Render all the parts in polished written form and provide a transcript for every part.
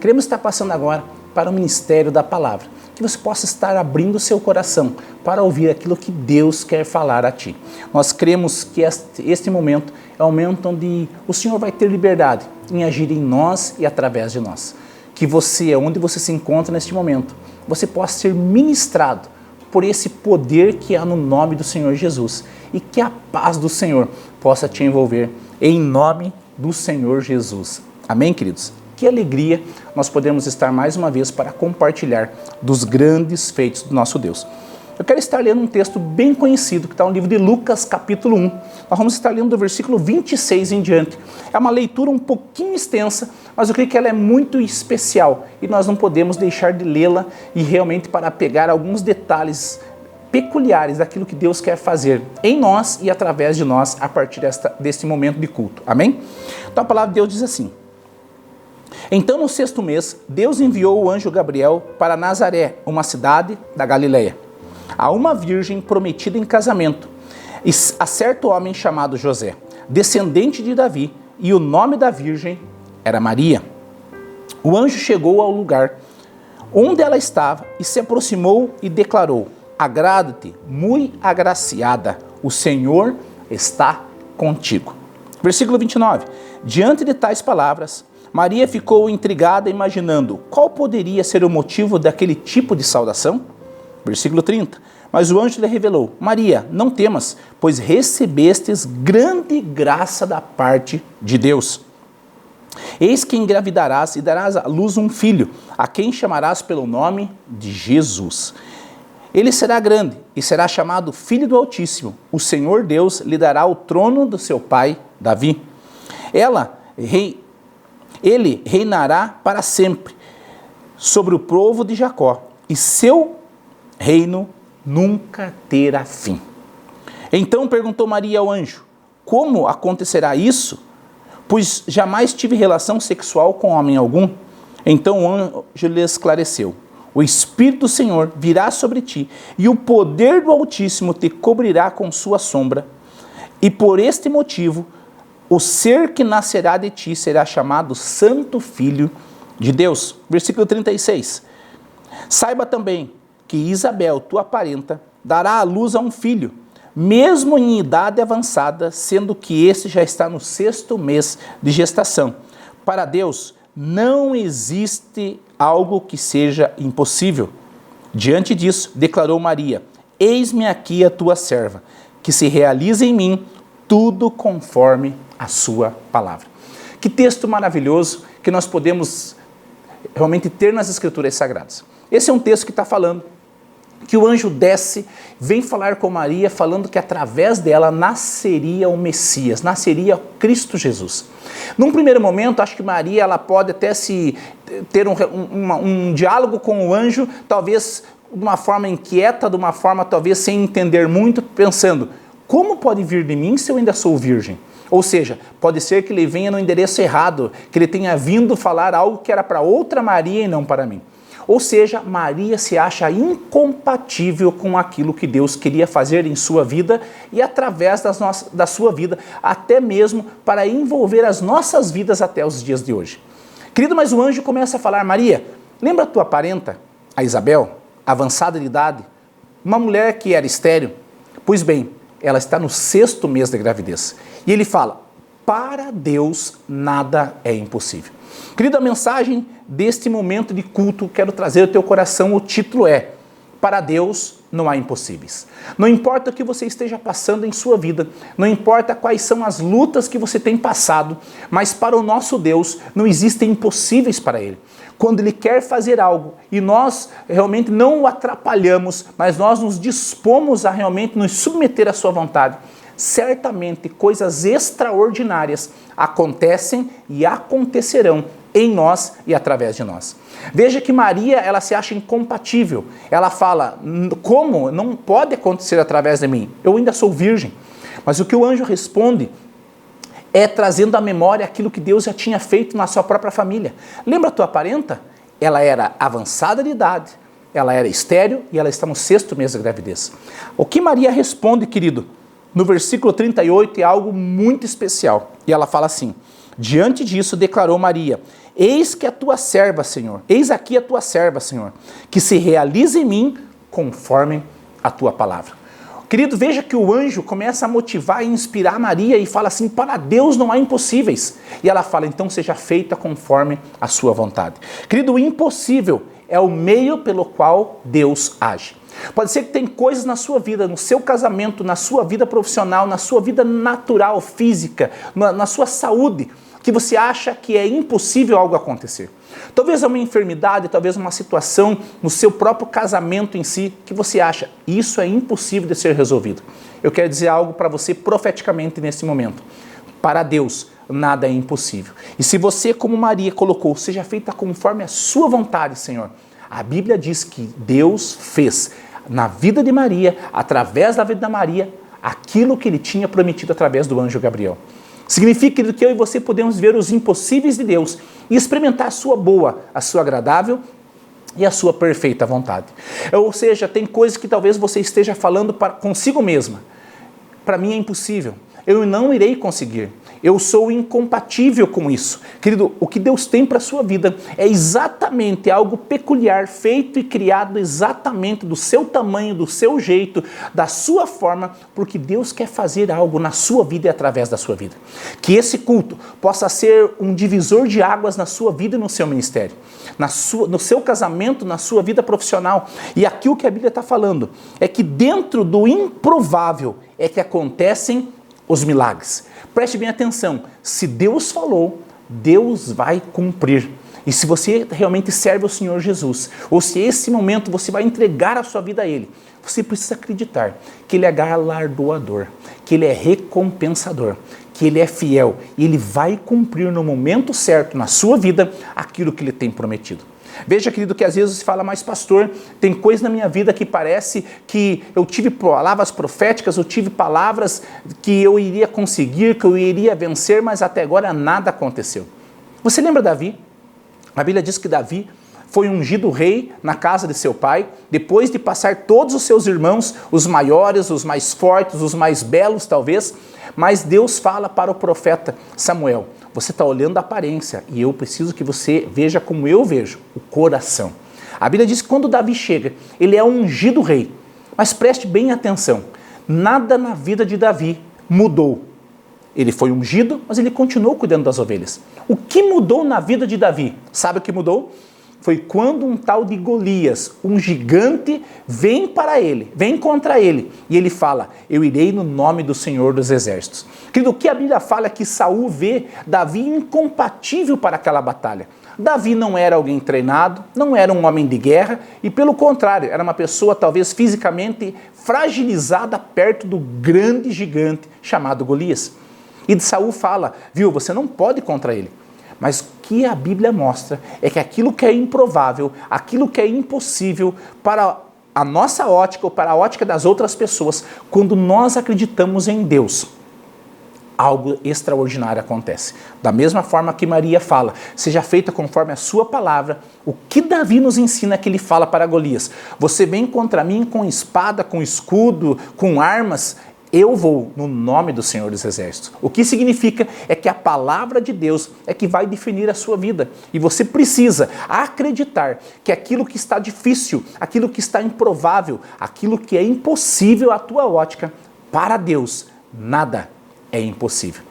Queremos estar passando agora para o ministério da palavra, que você possa estar abrindo o seu coração para ouvir aquilo que Deus quer falar a ti. Nós cremos que este momento é o momento onde o Senhor vai ter liberdade em agir em nós e através de nós. Que você, onde você se encontra neste momento, você possa ser ministrado por esse poder que há no nome do Senhor Jesus e que a paz do Senhor possa te envolver em nome do Senhor Jesus. Amém, queridos? Que alegria nós podemos estar mais uma vez para compartilhar dos grandes feitos do nosso Deus. Eu quero estar lendo um texto bem conhecido, que está no livro de Lucas, capítulo 1. Nós vamos estar lendo do versículo 26 em diante. É uma leitura um pouquinho extensa, mas eu creio que ela é muito especial e nós não podemos deixar de lê-la e realmente para pegar alguns detalhes peculiares daquilo que Deus quer fazer em nós e através de nós a partir deste momento de culto. Amém? Então a palavra de Deus diz assim: Então no 6º mês, Deus enviou o anjo Gabriel para Nazaré, uma cidade da Galileia, a uma virgem prometida em casamento, a certo homem chamado José, descendente de Davi, e o nome da virgem era Maria. O anjo chegou ao lugar onde ela estava e se aproximou e declarou: Agrada-te, muito agraciada, o Senhor está contigo. Versículo 29. Diante de tais palavras, Maria ficou intrigada, imaginando qual poderia ser o motivo daquele tipo de saudação. Versículo 30. Mas o anjo lhe revelou: Maria, não temas, pois recebestes grande graça da parte de Deus. Eis que engravidarás e darás à luz um filho, a quem chamarás pelo nome de Jesus. Ele será grande e será chamado Filho do Altíssimo. O Senhor Deus lhe dará o trono do seu pai Davi. Ele reinará para sempre sobre o povo de Jacó, e seu reino nunca terá fim. Então perguntou Maria ao anjo: Como acontecerá isso? Pois jamais tive relação sexual com homem algum. Então o anjo lhe esclareceu: O Espírito do Senhor virá sobre ti, e o poder do Altíssimo te cobrirá com sua sombra. E por este motivo, o ser que nascerá de ti será chamado Santo Filho de Deus. Versículo 36. Saiba também que Isabel, tua parenta, dará à luz a um filho, mesmo em idade avançada, sendo que esse já está no 6º mês de gestação. Para Deus não existe algo que seja impossível. Diante disso, declarou Maria: Eis-me aqui a tua serva, que se realize em mim tudo conforme a sua palavra. Que texto maravilhoso que nós podemos realmente ter nas Escrituras Sagradas. Esse é um texto que está falando que o anjo desce, vem falar com Maria, falando que através dela nasceria o Messias, nasceria Cristo Jesus. Num primeiro momento, acho que Maria ela pode até ter um diálogo com o anjo, talvez de uma forma inquieta, de uma forma talvez sem entender muito, pensando: como pode vir de mim se eu ainda sou virgem? Ou seja, pode ser que ele venha no endereço errado, que ele tenha vindo falar algo que era para outra Maria e não para mim. Ou seja, Maria se acha incompatível com aquilo que Deus queria fazer em sua vida e através da sua vida, até mesmo para envolver as nossas vidas até os dias de hoje. Querido, mas o anjo começa a falar: Maria, lembra a tua parenta, a Isabel, avançada de idade, uma mulher que era estéril? Pois bem, ela está no 6º mês de gravidez. E ele fala: para Deus nada é impossível. Querido, a mensagem deste momento de culto, quero trazer ao teu coração, o título é: para Deus não há impossíveis. Não importa o que você esteja passando em sua vida, não importa quais são as lutas que você tem passado, mas para o nosso Deus não existem impossíveis para Ele. Quando Ele quer fazer algo e nós realmente não o atrapalhamos, mas nós nos dispomos a realmente nos submeter à sua vontade, certamente coisas extraordinárias acontecem e acontecerão em nós e através de nós. Veja que Maria, ela se acha incompatível. Ela fala: como? Não pode acontecer através de mim. Eu ainda sou virgem. Mas o que o anjo responde é trazendo à memória aquilo que Deus já tinha feito na sua própria família. Lembra a tua parenta? Ela era avançada de idade, ela era estéril e ela está no 6º mês de gravidez. O que Maria responde, querido, no versículo 38 é algo muito especial. E ela fala assim: Diante disso, declarou Maria: eis que a tua serva, Senhor, eis aqui a tua serva, Senhor, que se realize em mim conforme a tua palavra. Querido, veja que o anjo começa a motivar e inspirar Maria e fala assim: para Deus não há impossíveis. E ela fala: então seja feita conforme a sua vontade. Querido, o impossível é o meio pelo qual Deus age. Pode ser que tem coisas na sua vida, no seu casamento, na sua vida profissional, na sua vida natural, física, na sua saúde, que você acha que é impossível algo acontecer. Talvez uma enfermidade, talvez uma situação no seu próprio casamento em si, que você acha, isso é impossível de ser resolvido. Eu quero dizer algo para você profeticamente nesse momento. Para Deus, nada é impossível. E se você, como Maria colocou, seja feita conforme a sua vontade, Senhor, a Bíblia diz que Deus fez na vida de Maria, através da vida da Maria, aquilo que ele tinha prometido através do anjo Gabriel. Significa que eu e você podemos ver os impossíveis de Deus e experimentar a sua boa, a sua agradável e a sua perfeita vontade. Ou seja, tem coisas que talvez você esteja falando consigo mesma. Para mim é impossível, eu não irei conseguir. Eu sou incompatível com isso. Querido, o que Deus tem para a sua vida é exatamente algo peculiar, feito e criado exatamente do seu tamanho, do seu jeito, da sua forma, porque Deus quer fazer algo na sua vida e através da sua vida. Que esse culto possa ser um divisor de águas na sua vida e no seu ministério, no seu casamento, na sua vida profissional. E aqui o que a Bíblia está falando é que dentro do improvável é que acontecem os milagres. Preste bem atenção, se Deus falou, Deus vai cumprir. E se você realmente serve o Senhor Jesus, ou se esse momento você vai entregar a sua vida a Ele, você precisa acreditar que Ele é galardoador, que Ele é recompensador, que Ele é fiel e Ele vai cumprir no momento certo na sua vida aquilo que Ele tem prometido. Veja, querido, que às vezes você fala: mas pastor, tem coisa na minha vida que parece que eu tive palavras proféticas, eu tive palavras que eu iria conseguir, que eu iria vencer, mas até agora nada aconteceu. Você lembra Davi? A Bíblia diz que Davi foi ungido rei na casa de seu pai, depois de passar todos os seus irmãos, os maiores, os mais fortes, os mais belos talvez, mas Deus fala para o profeta Samuel: você está olhando a aparência e eu preciso que você veja como eu vejo, o coração. A Bíblia diz que quando Davi chega, ele é ungido rei. Mas preste bem atenção, nada na vida de Davi mudou. Ele foi ungido, mas ele continuou cuidando das ovelhas. O que mudou na vida de Davi? Sabe o que mudou? Foi quando um tal de Golias, um gigante, vem contra ele. E ele fala: eu irei no nome do Senhor dos Exércitos. Querido, o que a Bíblia fala é que Saul vê Davi incompatível para aquela batalha. Davi não era alguém treinado, não era um homem de guerra, e pelo contrário, era uma pessoa talvez fisicamente fragilizada perto do grande gigante chamado Golias. E Saul fala: viu, você não pode ir contra ele. Mas o que a Bíblia mostra é que aquilo que é improvável, aquilo que é impossível para a nossa ótica ou para a ótica das outras pessoas, quando nós acreditamos em Deus, algo extraordinário acontece. Da mesma forma que Maria fala: seja feita conforme a sua palavra, o que Davi nos ensina é que ele fala para Golias: você vem contra mim com espada, com escudo, com armas, eu vou no nome do Senhor dos Exércitos. O que significa é que a palavra de Deus é que vai definir a sua vida. E você precisa acreditar que aquilo que está difícil, aquilo que está improvável, aquilo que é impossível à tua ótica, para Deus, nada é impossível.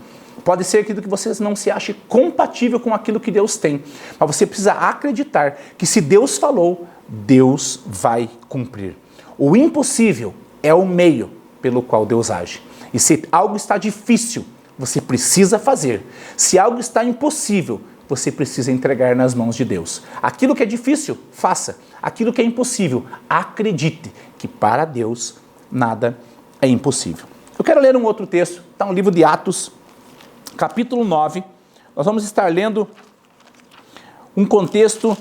Pode ser que você não se ache compatível com aquilo que Deus tem, mas você precisa acreditar que se Deus falou, Deus vai cumprir. O impossível é o meio pelo qual Deus age. E se algo está difícil, você precisa fazer. Se algo está impossível, você precisa entregar nas mãos de Deus. Aquilo que é difícil, faça. Aquilo que é impossível, acredite que para Deus nada é impossível. Eu quero ler um outro texto, está no livro de Atos, capítulo 9. Nós vamos estar lendo um contexto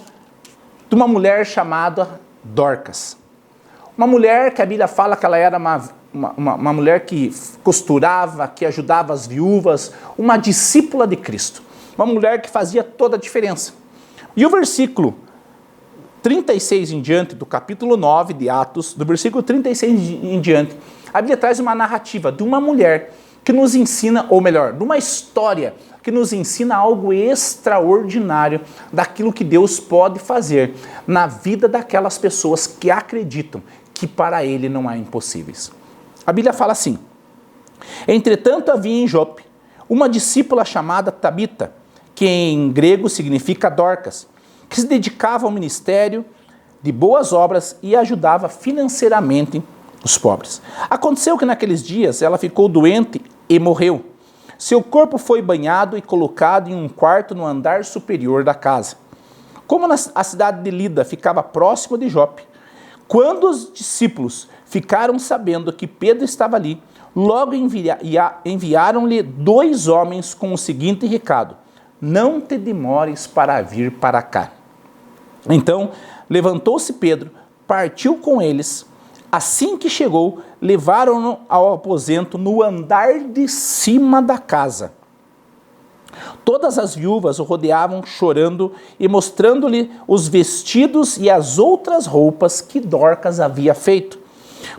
de uma mulher chamada Dorcas. Uma mulher que a Bíblia fala que ela era uma mulher que costurava, que ajudava as viúvas, uma discípula de Cristo. Uma mulher que fazia toda a diferença. E o versículo 36 em diante, do capítulo 9 de Atos, do versículo 36 em diante, a Bíblia traz uma narrativa de uma mulher que nos ensina, ou melhor, de uma história que nos ensina algo extraordinário daquilo que Deus pode fazer na vida daquelas pessoas que acreditam que para Ele não há impossíveis. A Bíblia fala assim: entretanto havia em Jope uma discípula chamada Tabita, que em grego significa Dorcas, que se dedicava ao ministério de boas obras e ajudava financeiramente os pobres. Aconteceu que naqueles dias ela ficou doente e morreu. Seu corpo foi banhado e colocado em um quarto no andar superior da casa. Como a cidade de Lida ficava próximo de Jope, quando os discípulos ficaram sabendo que Pedro estava ali, logo enviaram-lhe 2 homens com o seguinte recado: não te demores para vir para cá. Então levantou-se Pedro, partiu com eles. Assim que chegou, levaram-no ao aposento no andar de cima da casa. Todas as viúvas o rodeavam chorando e mostrando-lhe os vestidos e as outras roupas que Dorcas havia feito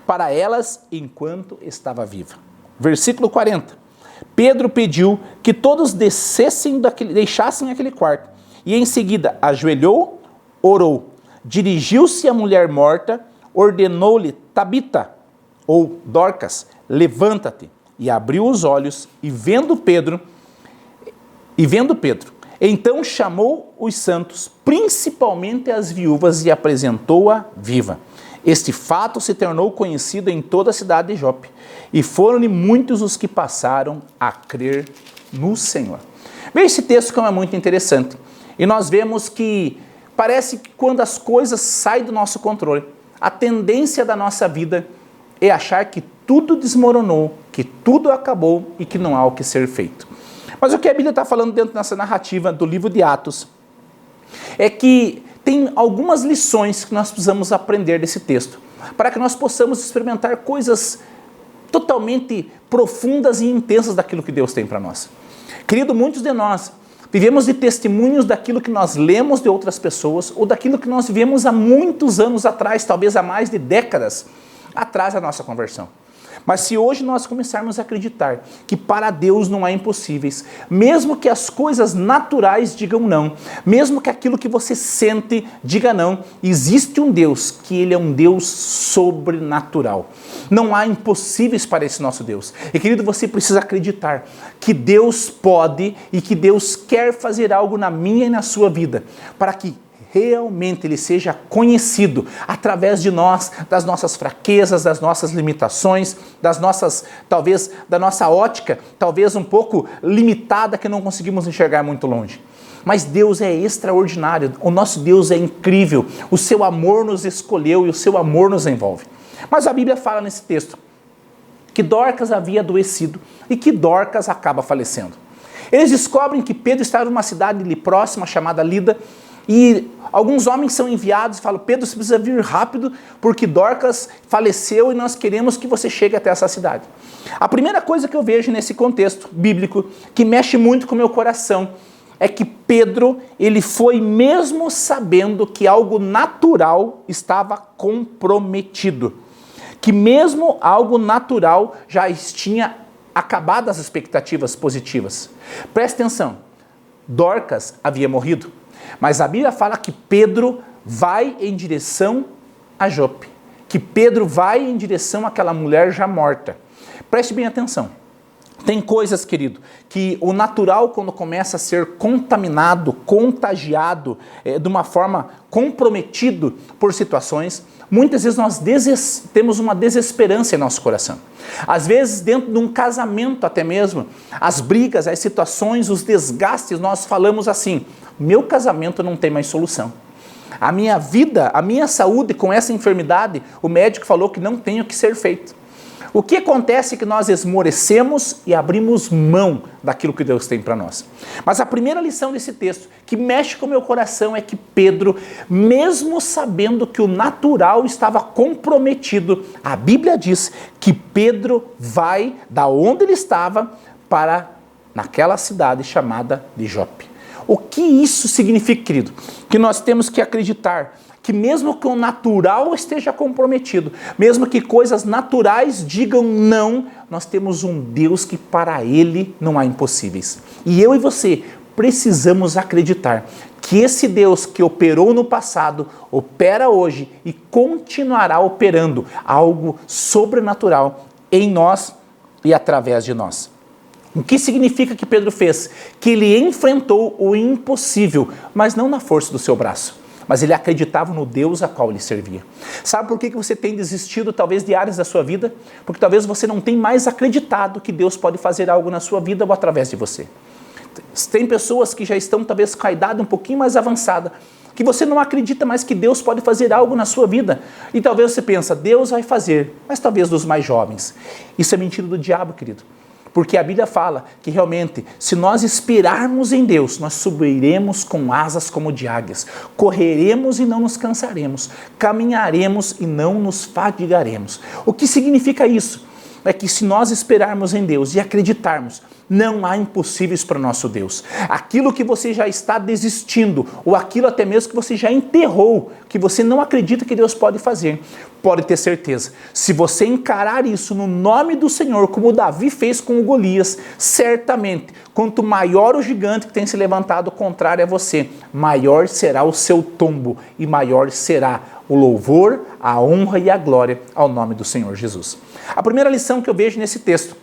para elas enquanto estava viva. Versículo 40. Pedro pediu que todos deixassem aquele quarto e em seguida ajoelhou, orou, dirigiu-se à mulher morta, ordenou-lhe: Tabita, ou Dorcas, levanta-te. E abriu os olhos e vendo Pedro, então chamou os santos, principalmente as viúvas, e apresentou-a viva. Este fato se tornou conhecido em toda a cidade de Jope, e foram-lhe muitos os que passaram a crer no Senhor. Veja esse texto como é muito interessante. E nós vemos que parece que quando as coisas saem do nosso controle, a tendência da nossa vida é achar que tudo desmoronou, que tudo acabou e que não há o que ser feito. Mas o que a Bíblia está falando dentro dessa narrativa do livro de Atos é que tem algumas lições que nós precisamos aprender desse texto, para que nós possamos experimentar coisas totalmente profundas e intensas daquilo que Deus tem para nós. Querido, muitos de nós vivemos de testemunhos daquilo que nós lemos de outras pessoas ou daquilo que nós vivemos há muitos anos atrás, talvez há mais de décadas atrás da nossa conversão. Mas se hoje nós começarmos a acreditar que para Deus não há impossíveis, mesmo que as coisas naturais digam não, mesmo que aquilo que você sente diga não, existe um Deus que Ele é um Deus sobrenatural. Não há impossíveis para esse nosso Deus. E querido, você precisa acreditar que Deus pode e que Deus quer fazer algo na minha e na sua vida, para que realmente Ele seja conhecido através de nós, das nossas fraquezas, das nossas limitações, talvez da nossa ótica, talvez um pouco limitada, que não conseguimos enxergar muito longe. Mas Deus é extraordinário, o nosso Deus é incrível, o seu amor nos escolheu e o seu amor nos envolve. Mas a Bíblia fala nesse texto que Dorcas havia adoecido e que Dorcas acaba falecendo. Eles descobrem que Pedro estava numa cidade ali próxima chamada Lida, e alguns homens são enviados e falam: Pedro, você precisa vir rápido porque Dorcas faleceu e nós queremos que você chegue até essa cidade. A primeira coisa que eu vejo nesse contexto bíblico, que mexe muito com o meu coração, é que Pedro, ele foi mesmo sabendo que algo natural estava comprometido. Que mesmo algo natural já tinha acabado as expectativas positivas. Preste atenção, Dorcas havia morrido. Mas a Bíblia fala que Pedro vai em direção a Jope, que Pedro vai em direção àquela mulher já morta. Preste bem atenção. Tem coisas, querido, que o natural, quando começa a ser contaminado, contagiado, de uma forma comprometido por situações, muitas vezes nós temos uma desesperança em nosso coração. Às vezes, dentro de um casamento até mesmo, as brigas, as situações, os desgastes, nós falamos assim: meu casamento não tem mais solução. A minha vida, a minha saúde com essa enfermidade, o médico falou que não tem o que ser feito. O que acontece é que nós esmorecemos e abrimos mão daquilo que Deus tem para nós. Mas a primeira lição desse texto, que mexe com o meu coração, é que Pedro, mesmo sabendo que o natural estava comprometido, a Bíblia diz que Pedro vai da onde ele estava para naquela cidade chamada de Jope. O que isso significa, querido? Que nós temos que acreditar que mesmo que o natural esteja comprometido, mesmo que coisas naturais digam não, nós temos um Deus que para Ele não há impossíveis. E eu e você precisamos acreditar que esse Deus que operou no passado, opera hoje e continuará operando algo sobrenatural em nós e através de nós. O que significa que Pedro fez? Que ele enfrentou o impossível, mas não na força do seu braço, mas ele acreditava no Deus a qual ele servia. Sabe por que você tem desistido talvez de áreas da sua vida? Porque talvez você não tenha mais acreditado que Deus pode fazer algo na sua vida ou através de você. Tem pessoas que já estão talvez com a idade um pouquinho mais avançada, que você não acredita mais que Deus pode fazer algo na sua vida. E talvez você pensa, Deus vai fazer, mas talvez dos mais jovens. Isso é mentira do diabo, querido. Porque a Bíblia fala que realmente, se nós esperarmos em Deus, nós subiremos com asas como de águias, correremos e não nos cansaremos, caminharemos e não nos fadigaremos. O que significa isso? É que se nós esperarmos em Deus e acreditarmos, não há impossíveis para o nosso Deus. Aquilo que você já está desistindo, ou aquilo até mesmo que você já enterrou, que você não acredita que Deus pode fazer, pode ter certeza. Se você encarar isso no nome do Senhor, como Davi fez com o Golias, certamente, quanto maior o gigante que tem se levantado contrário a você, maior será o seu tombo e maior será o louvor, a honra e a glória ao nome do Senhor Jesus. A primeira lição que eu vejo nesse texto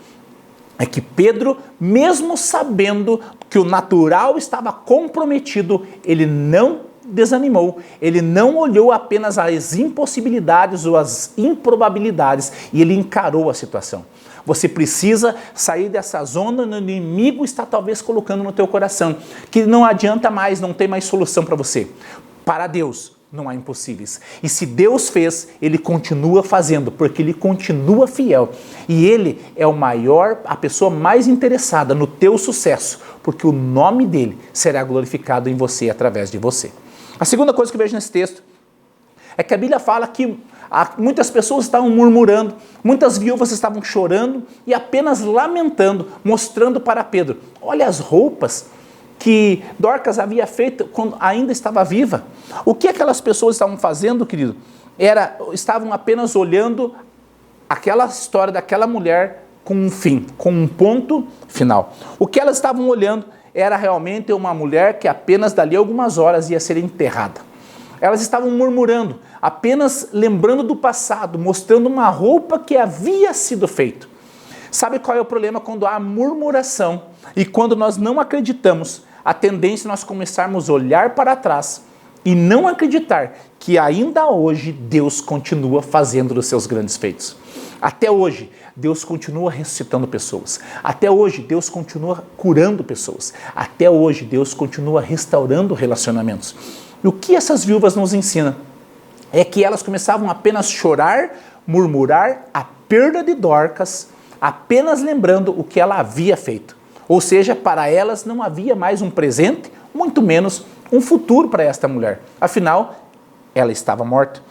é que Pedro, mesmo sabendo que o natural estava comprometido, ele não desanimou, ele não olhou apenas as impossibilidades ou as improbabilidades e ele encarou a situação. Você precisa sair dessa zona onde o inimigo está talvez colocando no teu coração, que não adianta mais, não tem mais solução para você. Para Deus não há impossíveis. E se Deus fez, Ele continua fazendo, porque Ele continua fiel. E Ele é o maior, a pessoa mais interessada no teu sucesso, porque o nome dEle será glorificado em você através de você. A segunda coisa que eu vejo nesse texto é que a Bíblia fala que muitas pessoas estavam murmurando, muitas viúvas estavam chorando e apenas lamentando, mostrando para Pedro, olha as roupas que Dorcas havia feito quando ainda estava viva. O que aquelas pessoas estavam fazendo, querido? Estavam apenas olhando aquela história daquela mulher com um fim, com um ponto final. O que elas estavam olhando era realmente uma mulher que apenas dali a algumas horas ia ser enterrada. Elas estavam murmurando, apenas lembrando do passado, mostrando uma roupa que havia sido feita. Sabe qual é o problema quando há murmuração e quando nós não acreditamos? A tendência é nós começarmos a olhar para trás e não acreditar que ainda hoje Deus continua fazendo os seus grandes feitos. Até hoje, Deus continua ressuscitando pessoas. Até hoje, Deus continua curando pessoas. Até hoje, Deus continua restaurando relacionamentos. E o que essas viúvas nos ensinam? É que elas começavam apenas a chorar, murmurar a perda de Dorcas, apenas lembrando o que ela havia feito. Ou seja, para elas não havia mais um presente, muito menos um futuro para esta mulher. Afinal, ela estava morta.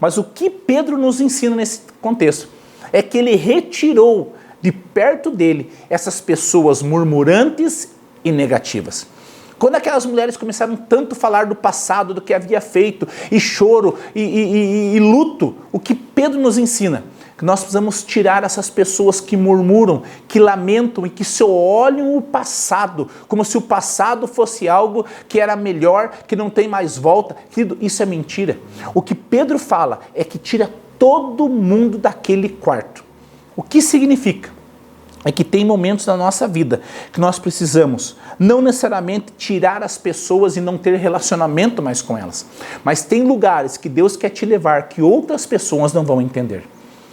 Mas o que Pedro nos ensina nesse contexto é que ele retirou de perto dele essas pessoas murmurantes e negativas. Quando aquelas mulheres começaram tanto a falar do passado, do que havia feito, e choro, e luto, o que Pedro nos ensina? Que nós precisamos tirar essas pessoas que murmuram, que lamentam e que só olham o passado, como se o passado fosse algo que era melhor, que não tem mais volta. Querido, isso é mentira. O que Pedro fala é que tira todo mundo daquele quarto. O que significa? É que tem momentos na nossa vida que nós precisamos não necessariamente tirar as pessoas e não ter relacionamento mais com elas, mas tem lugares que Deus quer te levar que outras pessoas não vão entender.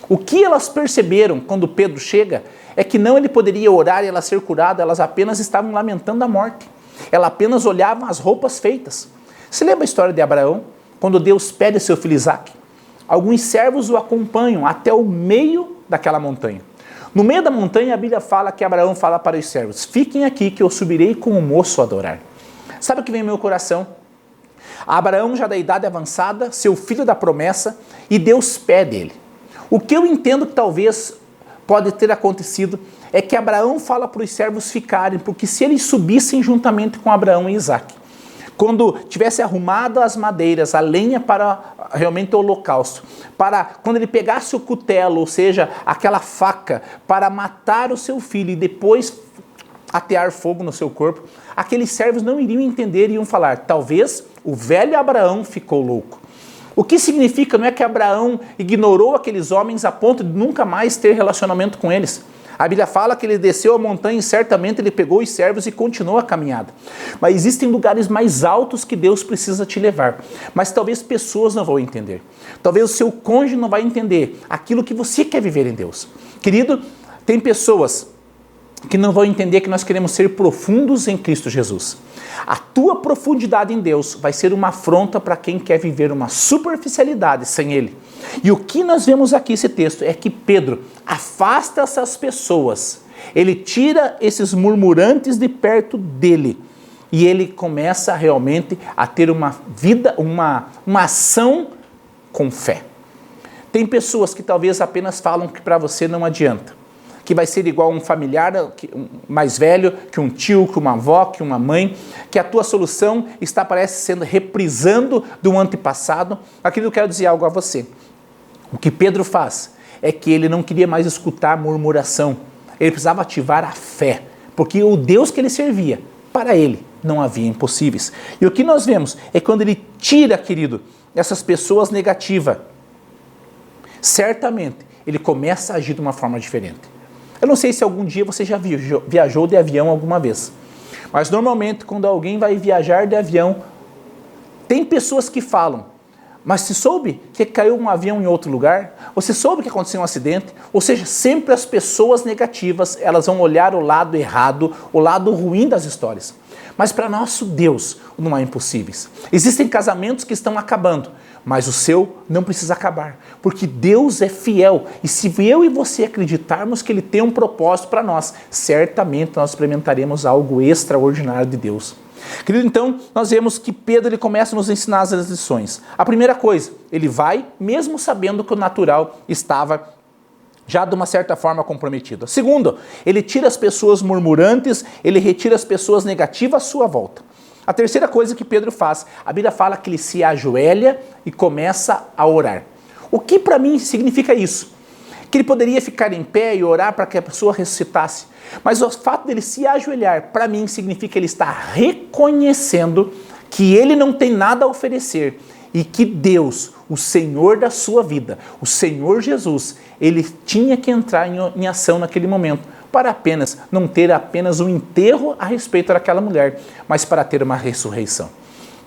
O que elas perceberam quando Pedro chega é que não ele poderia orar e ela ser curada, elas apenas estavam lamentando a morte. Elas apenas olhavam as roupas feitas. Você lembra a história de Abraão? Quando Deus pede seu filho Isaque? Alguns servos o acompanham até o meio daquela montanha. No meio da montanha, a Bíblia fala que Abraão fala para os servos, fiquem aqui que eu subirei com o moço a adorar. Sabe o que vem no meu coração? Abraão já da idade avançada, seu filho da promessa, e Deus pede ele. O que eu entendo que talvez pode ter acontecido é que Abraão fala para os servos ficarem, porque se eles subissem juntamente com Abraão e Isaque, quando tivesse arrumado as madeiras, a lenha para realmente o holocausto, para quando ele pegasse o cutelo, ou seja, aquela faca, para matar o seu filho e depois atear fogo no seu corpo, aqueles servos não iriam entender e iam falar, talvez o velho Abraão ficou louco. O que significa não é que Abraão ignorou aqueles homens a ponto de nunca mais ter relacionamento com eles. A Bíblia fala que ele desceu a montanha e certamente ele pegou os servos e continuou a caminhada. Mas existem lugares mais altos que Deus precisa te levar. Mas talvez pessoas não vão entender. Talvez o seu cônjuge não vai entender aquilo que você quer viver em Deus. Querido, tem pessoas que não vão entender que nós queremos ser profundos em Cristo Jesus. A tua profundidade em Deus vai ser uma afronta para quem quer viver uma superficialidade sem Ele. E o que nós vemos aqui nesse texto é que Pedro afasta essas pessoas. Ele tira esses murmurantes de perto dele. E ele começa realmente a ter uma vida, uma ação com fé. Tem pessoas que talvez apenas falam que para você não adianta. Que vai ser igual um familiar mais velho, que um tio, que uma avó, que uma mãe, que a tua solução está, parece, sendo reprisando do antepassado. Aqui eu quero dizer algo a você. O que Pedro faz é que ele não queria mais escutar murmuração. Ele precisava ativar a fé, porque o Deus que ele servia, para ele, não havia impossíveis. E o que nós vemos é quando ele tira, querido, essas pessoas negativas, certamente ele começa a agir de uma forma diferente. Eu não sei se algum dia você já viajou de avião alguma vez, mas normalmente quando alguém vai viajar de avião, tem pessoas que falam, mas você soube que caiu um avião em outro lugar? Você soube que aconteceu um acidente? Ou seja, sempre as pessoas negativas, elas vão olhar o lado errado, o lado ruim das histórias. Mas para nosso Deus não há impossíveis. Existem casamentos que estão acabando, mas o seu não precisa acabar, porque Deus é fiel. E se eu e você acreditarmos que Ele tem um propósito para nós, certamente nós experimentaremos algo extraordinário de Deus. Querido, então, nós vemos que Pedro ele começa a nos ensinar as lições. A primeira coisa, ele vai, mesmo sabendo que o natural estava já de uma certa forma comprometido. Segundo, ele tira as pessoas murmurantes, ele retira as pessoas negativas à sua volta. A terceira coisa que Pedro faz, a Bíblia fala que ele se ajoelha e começa a orar. O que para mim significa isso? Que ele poderia ficar em pé e orar para que a pessoa ressuscitasse. Mas o fato dele se ajoelhar, para mim, significa que ele está reconhecendo que ele não tem nada a oferecer e que Deus, o Senhor da sua vida, o Senhor Jesus, ele tinha que entrar em ação naquele momento para apenas não ter apenas um enterro a respeito daquela mulher, mas para ter uma ressurreição.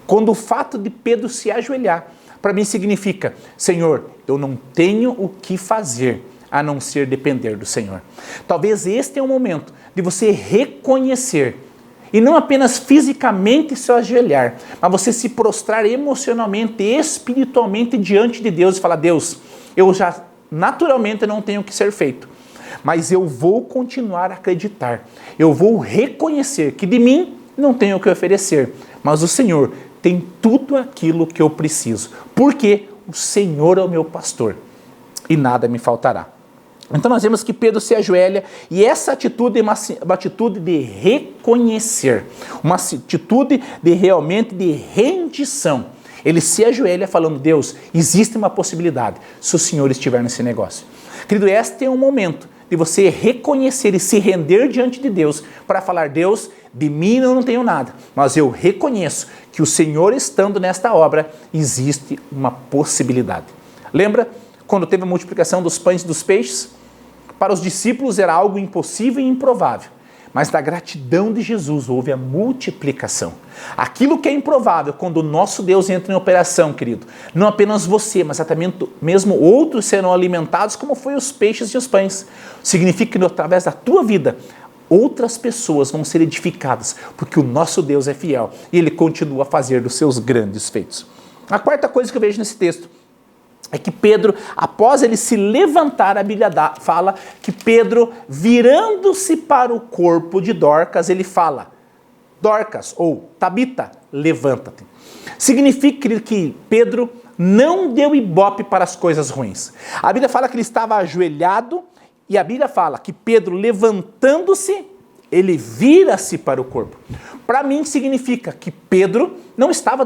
Quando o fato de Pedro se ajoelhar, para mim significa, Senhor, eu não tenho o que fazer a não ser depender do Senhor. Talvez este é o momento de você reconhecer, e não apenas fisicamente se ajoelhar, mas você se prostrar emocionalmente e espiritualmente diante de Deus e falar, Deus, eu já naturalmente não tenho o que ser feito, mas eu vou continuar a acreditar, eu vou reconhecer que de mim não tenho o que oferecer, mas o Senhor tem tudo aquilo que eu preciso, porque o Senhor é o meu pastor e nada me faltará. Então nós vemos que Pedro se ajoelha e essa atitude é uma atitude de reconhecer, uma atitude de realmente de rendição. Ele se ajoelha falando, Deus, existe uma possibilidade se o Senhor estiver nesse negócio. Querido, este é um momento de você reconhecer e se render diante de Deus para falar, Deus, de mim eu não tenho nada, mas eu reconheço que o Senhor estando nesta obra, existe uma possibilidade. Lembra quando teve a multiplicação dos pães e dos peixes? Para os discípulos era algo impossível e improvável, mas da gratidão de Jesus houve a multiplicação. Aquilo que é improvável, quando o nosso Deus entra em operação, querido, não apenas você, mas até mesmo outros serão alimentados, como foi os peixes e os pães. Significa que através da tua vida, outras pessoas vão ser edificadas, porque o nosso Deus é fiel e Ele continua a fazer dos seus grandes feitos. A quarta coisa que eu vejo nesse texto é que Pedro, após ele se levantar, a Bíblia fala que Pedro, virando-se para o corpo de Dorcas, ele fala, Dorcas, ou Tabita, levanta-te. Significa que Pedro não deu ibope para as coisas ruins. A Bíblia fala que ele estava ajoelhado e a Bíblia fala que Pedro, levantando-se, ele vira-se para o corpo. Para mim significa que Pedro não estava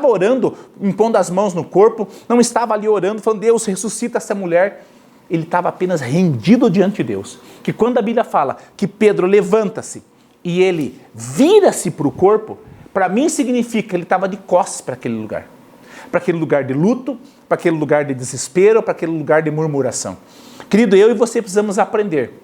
orando, impondo as mãos no corpo, não estava ali orando, falando, Deus, ressuscita essa mulher. Ele estava apenas rendido diante de Deus. Que quando a Bíblia fala que Pedro levanta-se e ele vira-se para o corpo, para mim significa que ele estava de costas para aquele lugar de luto, para aquele lugar de desespero, para aquele lugar de murmuração. Querido, eu e você precisamos aprender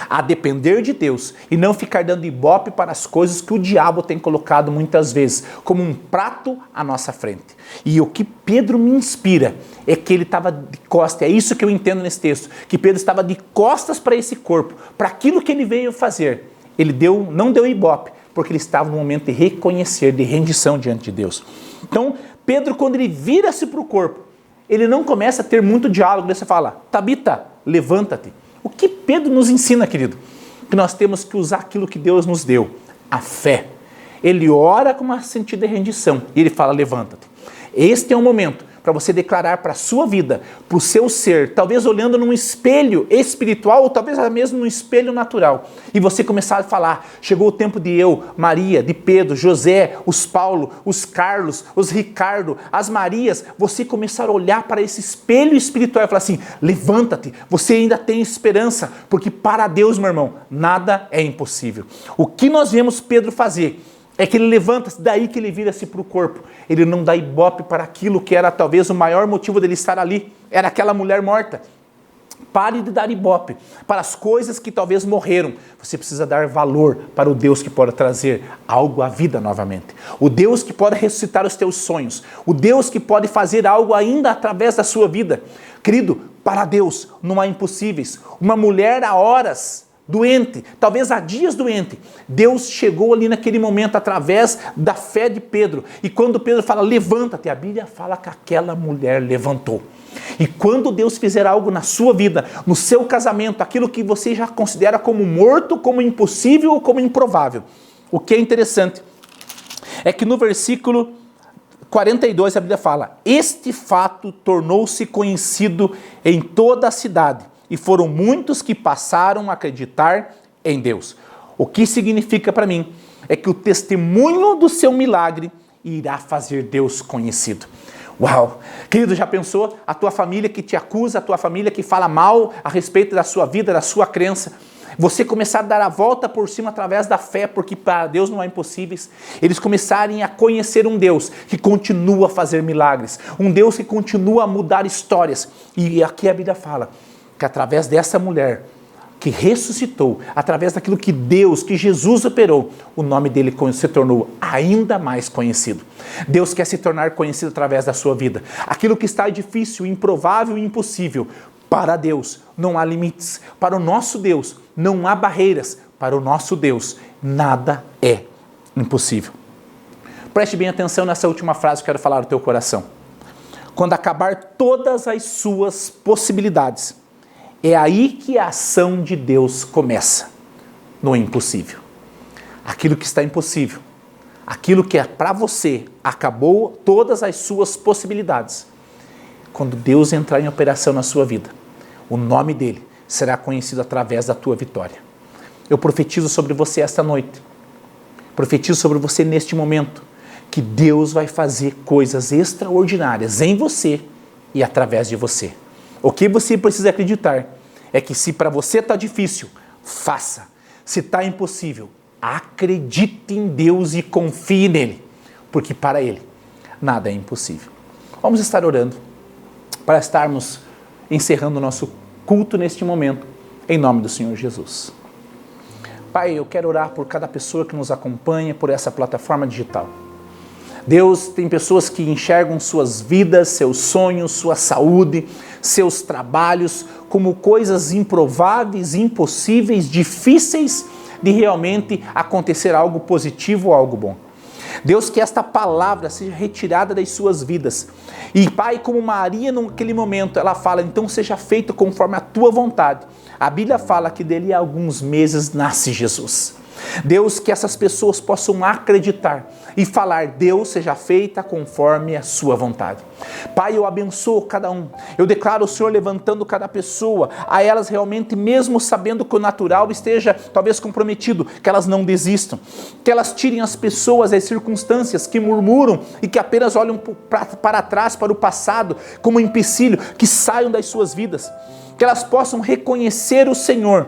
a depender de Deus e não ficar dando ibope para as coisas que o diabo tem colocado muitas vezes como um prato à nossa frente. E o que Pedro me inspira é que ele estava de costas, é isso que eu entendo nesse texto, que Pedro estava de costas para esse corpo, para aquilo que ele veio fazer. Ele não deu ibope, porque ele estava no momento de reconhecer, de rendição diante de Deus. Então, Pedro, quando ele vira-se para o corpo, ele não começa a ter muito diálogo, você fala, Tabita, levanta-te. O que Pedro nos ensina, querido? Que nós temos que usar aquilo que Deus nos deu, a fé. Ele ora com uma sentido de rendição e ele fala, levanta-te. Este é o momento para você declarar para a sua vida, para o seu ser, talvez olhando num espelho espiritual ou talvez mesmo num espelho natural, e você começar a falar, chegou o tempo de eu, Maria, de Pedro, José, os Paulo, os Carlos, os Ricardo, as Marias, você começar a olhar para esse espelho espiritual e falar assim, levanta-te, você ainda tem esperança, porque para Deus, meu irmão, nada é impossível. O que nós vemos Pedro fazer é que ele levanta-se, daí que ele vira-se para o corpo. Ele não dá ibope para aquilo que era talvez o maior motivo dele estar ali. Era aquela mulher morta. Pare de dar ibope para as coisas que talvez morreram. Você precisa dar valor para o Deus que pode trazer algo à vida novamente. O Deus que pode ressuscitar os teus sonhos. O Deus que pode fazer algo ainda através da sua vida. Querido, para Deus não há impossíveis. Uma mulher há horas doente, talvez há dias doente, Deus chegou ali naquele momento através da fé de Pedro, e quando Pedro fala, levanta-te, a Bíblia fala que aquela mulher levantou. E quando Deus fizer algo na sua vida, no seu casamento, aquilo que você já considera como morto, como impossível ou como improvável, o que é interessante é que no versículo 42 a Bíblia fala, este fato tornou-se conhecido em toda a cidade, e foram muitos que passaram a acreditar em Deus. O que significa para mim é que o testemunho do seu milagre irá fazer Deus conhecido. Uau! Querido, já pensou? A tua família que te acusa, a tua família que fala mal a respeito da sua vida, da sua crença. Você começar a dar a volta por cima através da fé, porque para Deus não há impossíveis. Eles começarem a conhecer um Deus que continua a fazer milagres. Um Deus que continua a mudar histórias. E aqui a Bíblia fala que através dessa mulher que ressuscitou, através daquilo que Deus, que Jesus operou, o nome dele se tornou ainda mais conhecido. Deus quer se tornar conhecido através da sua vida. Aquilo que está difícil, improvável e impossível, para Deus não há limites. Para o nosso Deus não há barreiras. Para o nosso Deus nada é impossível. Preste bem atenção nessa última frase que eu quero falar no teu coração. Quando acabar todas as suas possibilidades, é aí que a ação de Deus começa, no impossível. Aquilo que está impossível, aquilo que é para você, acabou todas as suas possibilidades. Quando Deus entrar em operação na sua vida, o nome dele será conhecido através da tua vitória. Eu profetizo sobre você esta noite, profetizo sobre você neste momento, que Deus vai fazer coisas extraordinárias em você e através de você. O que você precisa acreditar é que se para você está difícil, faça. Se está impossível, acredite em Deus e confie nele, porque para ele nada é impossível. Vamos estar orando para estarmos encerrando o nosso culto neste momento, em nome do Senhor Jesus. Pai, eu quero orar por cada pessoa que nos acompanha por essa plataforma digital. Deus, tem pessoas que enxergam suas vidas, seus sonhos, sua saúde, seus trabalhos como coisas improváveis, impossíveis, difíceis de realmente acontecer algo positivo ou algo bom. Deus, que esta palavra seja retirada das suas vidas. E Pai, como Maria naquele momento, ela fala, então seja feito conforme a tua vontade. A Bíblia fala que dele a alguns meses nasce Jesus. Deus, que essas pessoas possam acreditar e falar: Deus, seja feita conforme a sua vontade. Pai, eu abençoo cada um. Eu declaro o Senhor levantando cada pessoa, a elas realmente, mesmo sabendo que o natural esteja talvez comprometido, que elas não desistam, que elas tirem as pessoas, as circunstâncias que murmuram e que apenas olham para trás, para o passado, como um empecilho, que saiam das suas vidas, que elas possam reconhecer o Senhor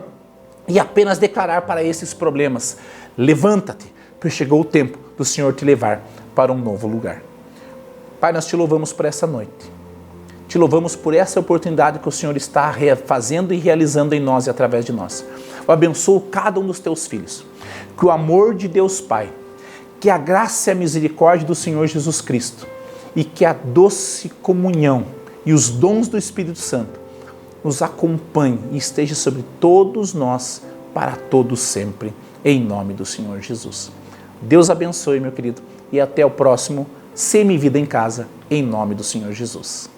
e apenas declarar para esses problemas: levanta-te, porque chegou o tempo do Senhor te levar para um novo lugar. Pai, nós te louvamos por essa noite. Te louvamos por essa oportunidade que o Senhor está fazendo e realizando em nós e através de nós. Eu abençoo cada um dos teus filhos. Que o amor de Deus Pai, que a graça e a misericórdia do Senhor Jesus Cristo e que a doce comunhão e os dons do Espírito Santo nos acompanhe e esteja sobre todos nós para todos sempre, em nome do Senhor Jesus. Deus abençoe, meu querido, e até o próximo Semi-Vida em Casa, em nome do Senhor Jesus.